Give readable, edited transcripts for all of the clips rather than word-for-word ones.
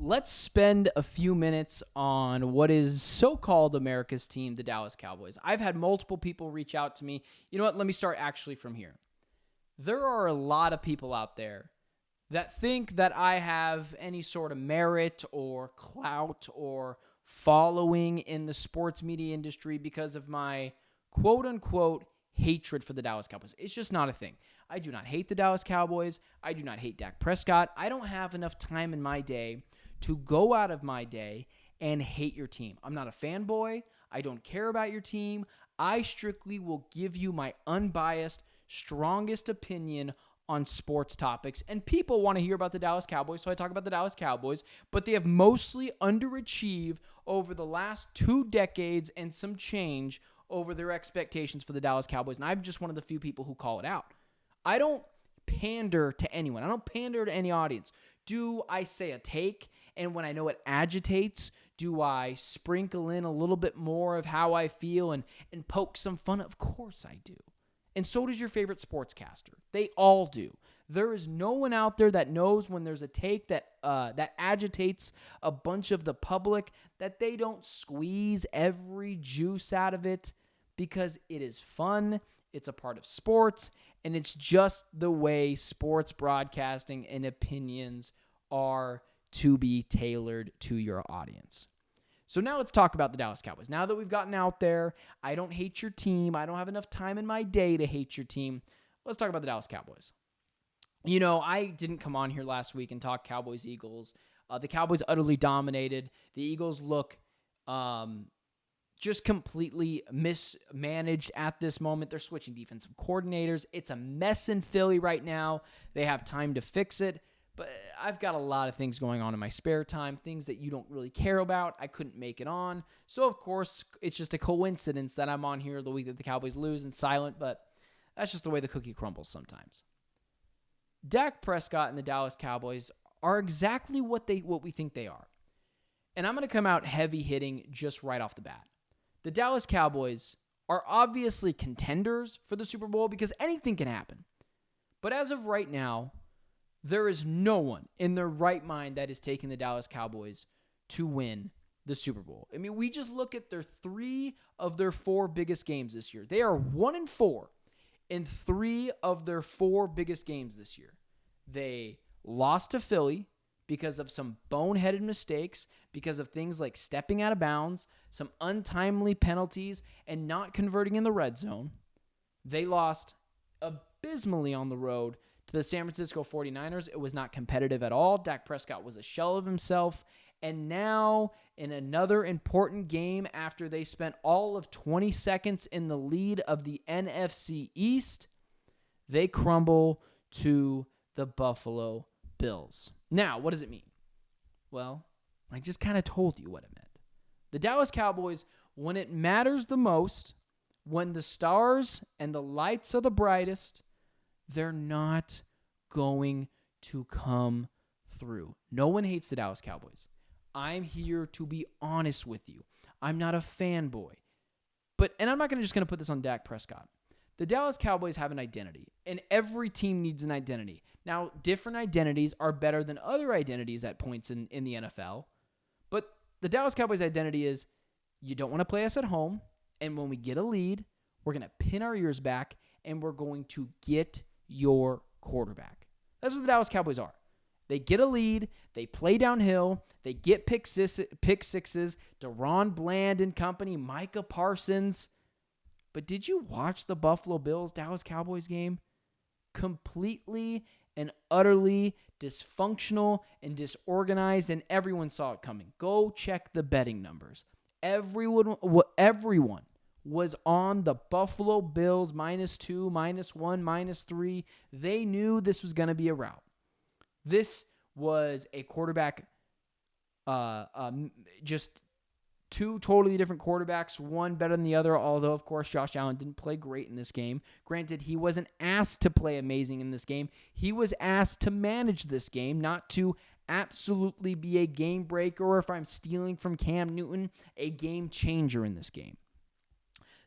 let's spend a few minutes on what is so-called America's team, the Dallas Cowboys. I've had multiple people reach out to me. You know what? Let me start actually from here. There are a lot of people out there that think that I have any sort of merit or clout or following in the sports media industry because of my quote-unquote hatred for the Dallas Cowboys. It's just not a thing. I do not hate the Dallas Cowboys. I do not hate Dak Prescott. I don't have enough time in my day to go out of my day and hate your team. I'm not a fanboy. I don't care about your team. I strictly will give you my unbiased, strongest opinion on sports topics. And people want to hear about the Dallas Cowboys, so I talk about the Dallas Cowboys, but they have mostly underachieved over the last 2 decades and some change over their expectations for the Dallas Cowboys. And I'm just one of the few people who call it out. I don't pander to anyone. I don't pander to any audience. Do I say a take, and when I know it agitates, do I sprinkle in a little bit more of how I feel and poke some fun? Of course I do. And so does your favorite sportscaster. They all do. There is no one out there that knows when there's a take that agitates a bunch of the public that they don't squeeze every juice out of it because it is fun, it's a part of sports, and it's just the way sports broadcasting and opinions are to be tailored to your audience. So now let's talk about the Dallas Cowboys. Now that we've gotten out there, I don't hate your team. I don't have enough time in my day to hate your team. Let's talk about the Dallas Cowboys. You know, I didn't come on here last week and talk Cowboys-Eagles. The Cowboys utterly dominated. The Eagles look just completely mismanaged at this moment. They're switching defensive coordinators. It's a mess in Philly right now. They have time to fix it. But I've got a lot of things going on in my spare time, things that you don't really care about. I couldn't make it on. So, of course, it's just a coincidence that I'm on here the week that the Cowboys lose and silent, but that's just the way the cookie crumbles sometimes. Dak Prescott and the Dallas Cowboys are exactly what we think they are. And I'm going to come out heavy hitting just right off the bat. The Dallas Cowboys are obviously contenders for the Super Bowl because anything can happen. But as of right now, there is no one in their right mind that is taking the Dallas Cowboys to win the Super Bowl. I mean, we just look at their 3 of their 4 biggest games this year. They are 1-4 in 3 of their 4 biggest games this year. They lost to Philly because of some boneheaded mistakes, because of things like stepping out of bounds, some untimely penalties, and not converting in the red zone. They lost abysmally on the road to the San Francisco 49ers. It was not competitive at all. Dak Prescott was a shell of himself. And now, in another important game after they spent all of 20 seconds in the lead of the NFC East, they crumble to the Buffalo Bills. Now, what does it mean? Well, I just kind of told you what it meant. The Dallas Cowboys, when it matters the most, when the stars and the lights are the brightest, they're not going to come through. No one hates the Dallas Cowboys. I'm here to be honest with you. I'm not a fanboy. And I'm not just going to put this on Dak Prescott. The Dallas Cowboys have an identity, and every team needs an identity. Now, different identities are better than other identities at points in the NFL, but the Dallas Cowboys' identity is you don't want to play us at home, and when we get a lead, we're going to pin our ears back, and we're going to get your quarterback. That's what the Dallas Cowboys are. They get a lead, they play downhill, they get pick sixes, DeRon Bland and company, Micah Parsons. But did you watch the Buffalo Bills Dallas Cowboys game? Completely and utterly dysfunctional and disorganized, and everyone saw it coming. Go check the betting numbers. Everyone was on the Buffalo Bills -2, -1, -3. They knew this was going to be a rout. This was a quarterback, just 2 totally different quarterbacks, one better than the other, although, of course, Josh Allen didn't play great in this game. Granted, he wasn't asked to play amazing in this game. He was asked to manage this game, not to absolutely be a game breaker, or if I'm stealing from Cam Newton, a game changer in this game.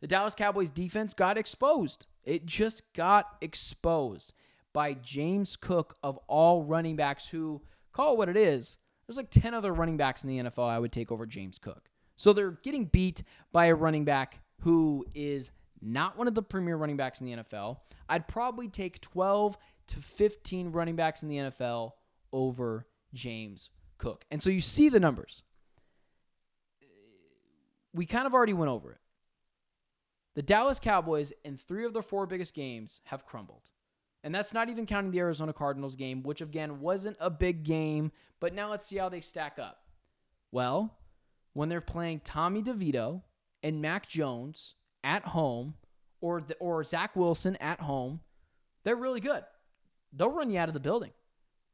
The Dallas Cowboys defense got exposed. It just got exposed by James Cook of all running backs who, call it what it is, There's like 10 other running backs in the NFL I would take over James Cook. So they're getting beat by a running back who is not one of the premier running backs in the NFL. I'd probably take 12 to 15 running backs in the NFL over James Cook. And so you see the numbers. We kind of already went over it. The Dallas Cowboys in 3 of their 4 biggest games have crumbled. And that's not even counting the Arizona Cardinals game, which again wasn't a big game, but now let's see how they stack up. Well, when they're playing Tommy DeVito and Mac Jones at home, or Zach Wilson at home, they're really good. They'll run you out of the building.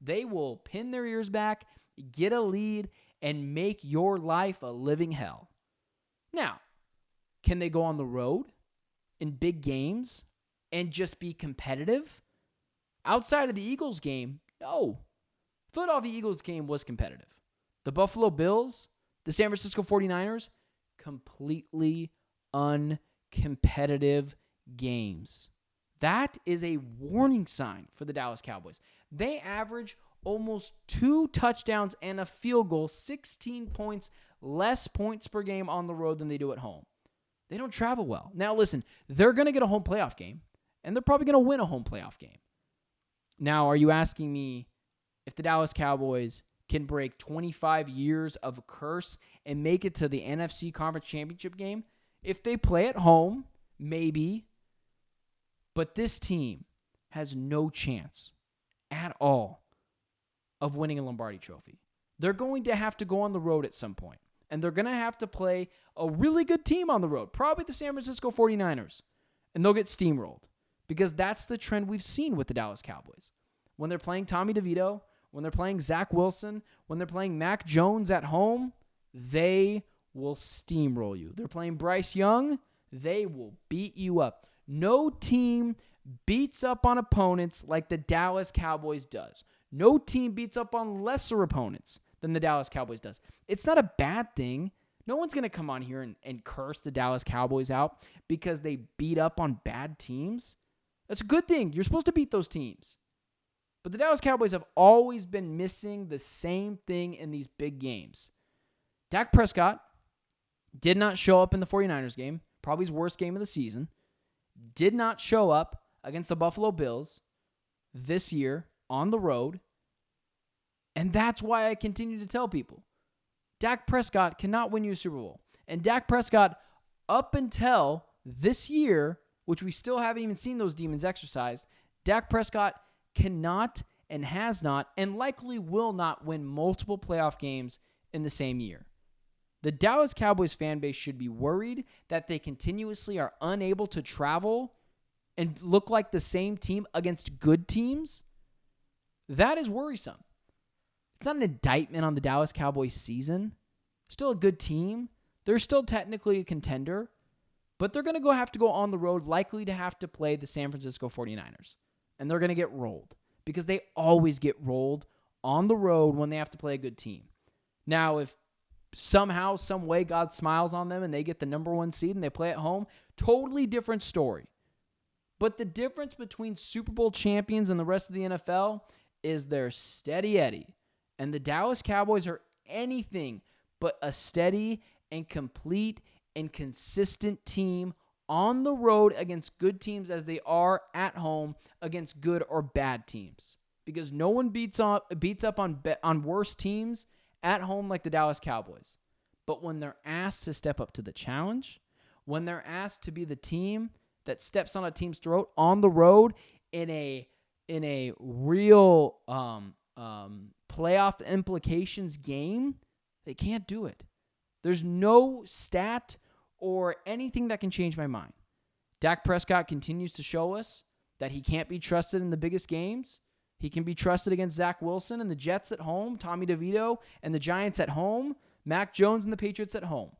They will pin their ears back, get a lead, and make your life a living hell. Now, can they go on the road in big games and just be competitive? Outside of the Eagles game, no. Philadelphia Eagles game was competitive. The Buffalo Bills, the San Francisco 49ers, completely uncompetitive games. That is a warning sign for the Dallas Cowboys. They average almost 2 touchdowns and a field goal, 16 points, less points per game on the road than they do at home. They don't travel well. Now, listen, they're going to get a home playoff game, and they're probably going to win a home playoff game. Now, are you asking me if the Dallas Cowboys can break 25 years of a curse and make it to the NFC Conference Championship game? If they play at home, maybe. But this team has no chance at all of winning a Lombardi trophy. They're going to have to go on the road at some point, and they're going to have to play a really good team on the road, probably the San Francisco 49ers, and they'll get steamrolled because that's the trend we've seen with the Dallas Cowboys. When they're playing Tommy DeVito, when they're playing Zach Wilson, when they're playing Mac Jones at home, they will steamroll you. They're playing Bryce Young, they will beat you up. No team beats up on opponents like the Dallas Cowboys does. No team beats up on lesser opponents than the Dallas Cowboys does. It's not a bad thing. No one's going to come on here and curse the Dallas Cowboys out because they beat up on bad teams. That's a good thing. You're supposed to beat those teams. But the Dallas Cowboys have always been missing the same thing in these big games. Dak Prescott did not show up in the 49ers game, probably his worst game of the season. Did not show up against the Buffalo Bills this year on the road. And that's why I continue to tell people, Dak Prescott cannot win you a Super Bowl. And Dak Prescott, up until this year, which we still haven't even seen those demons exercised, Dak Prescott cannot and has not and likely will not win multiple playoff games in the same year. The Dallas Cowboys fan base should be worried that they continuously are unable to travel and look like the same team against good teams. That is worrisome. It's not an indictment on the Dallas Cowboys season. Still a good team. They're still technically a contender, but they're going to have to go on the road, likely to have to play the San Francisco 49ers. And they're going to get rolled because they always get rolled on the road when they have to play a good team. Now, if somehow, some way, God smiles on them and they get the number 1 seed and they play at home, totally different story. But the difference between Super Bowl champions and the rest of the NFL is they're steady Eddie. And the Dallas Cowboys are anything but a steady and complete and consistent team on the road against good teams as they are at home against good or bad teams. Because no one beats up on worse teams at home like the Dallas Cowboys. But when they're asked to step up to the challenge, when they're asked to be the team that steps on a team's throat on the road in a real playoff implications game, they can't do it. There's no stat or anything that can change my mind. Dak Prescott continues to show us that he can't be trusted in the biggest games. He can be trusted against Zach Wilson and the Jets at home, Tommy DeVito and the Giants at home, Mac Jones and the Patriots at home.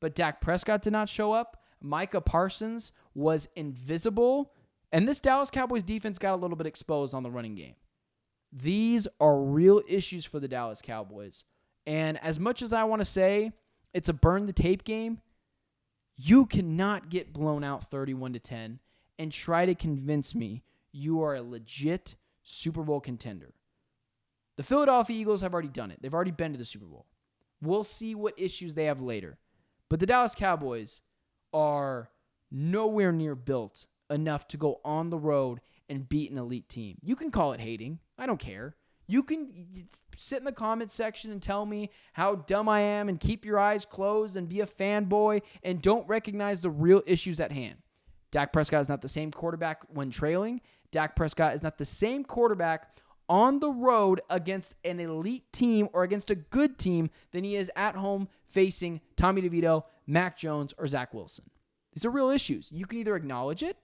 But Dak Prescott did not show up. Micah Parsons was invisible. And this Dallas Cowboys defense got a little bit exposed on the running game. These are real issues for the Dallas Cowboys. And as much as I want to say it's a burn the tape game, you cannot get blown out 31-10 and try to convince me you are a legit Super Bowl contender. The Philadelphia Eagles have already done it. They've already been to the Super Bowl. We'll see what issues they have later. But the Dallas Cowboys are nowhere near built enough to go on the road and beat an elite team. You can call it hating. I don't care. You can sit in the comment section and tell me how dumb I am and keep your eyes closed and be a fanboy and don't recognize the real issues at hand. Dak Prescott is not the same quarterback when trailing. Dak Prescott is not the same quarterback on the road against an elite team or against a good team than he is at home facing Tommy DeVito, Mac Jones, or Zach Wilson. These are real issues. You can either acknowledge it.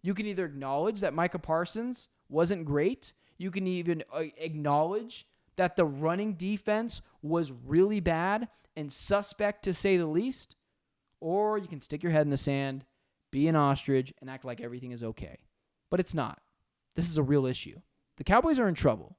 You can either acknowledge that Micah Parsons wasn't great. You can even acknowledge that the running defense was really bad and suspect to say the least. Or you can stick your head in the sand, be an ostrich, and act like everything is okay. But it's not. This is a real issue. The Cowboys are in trouble.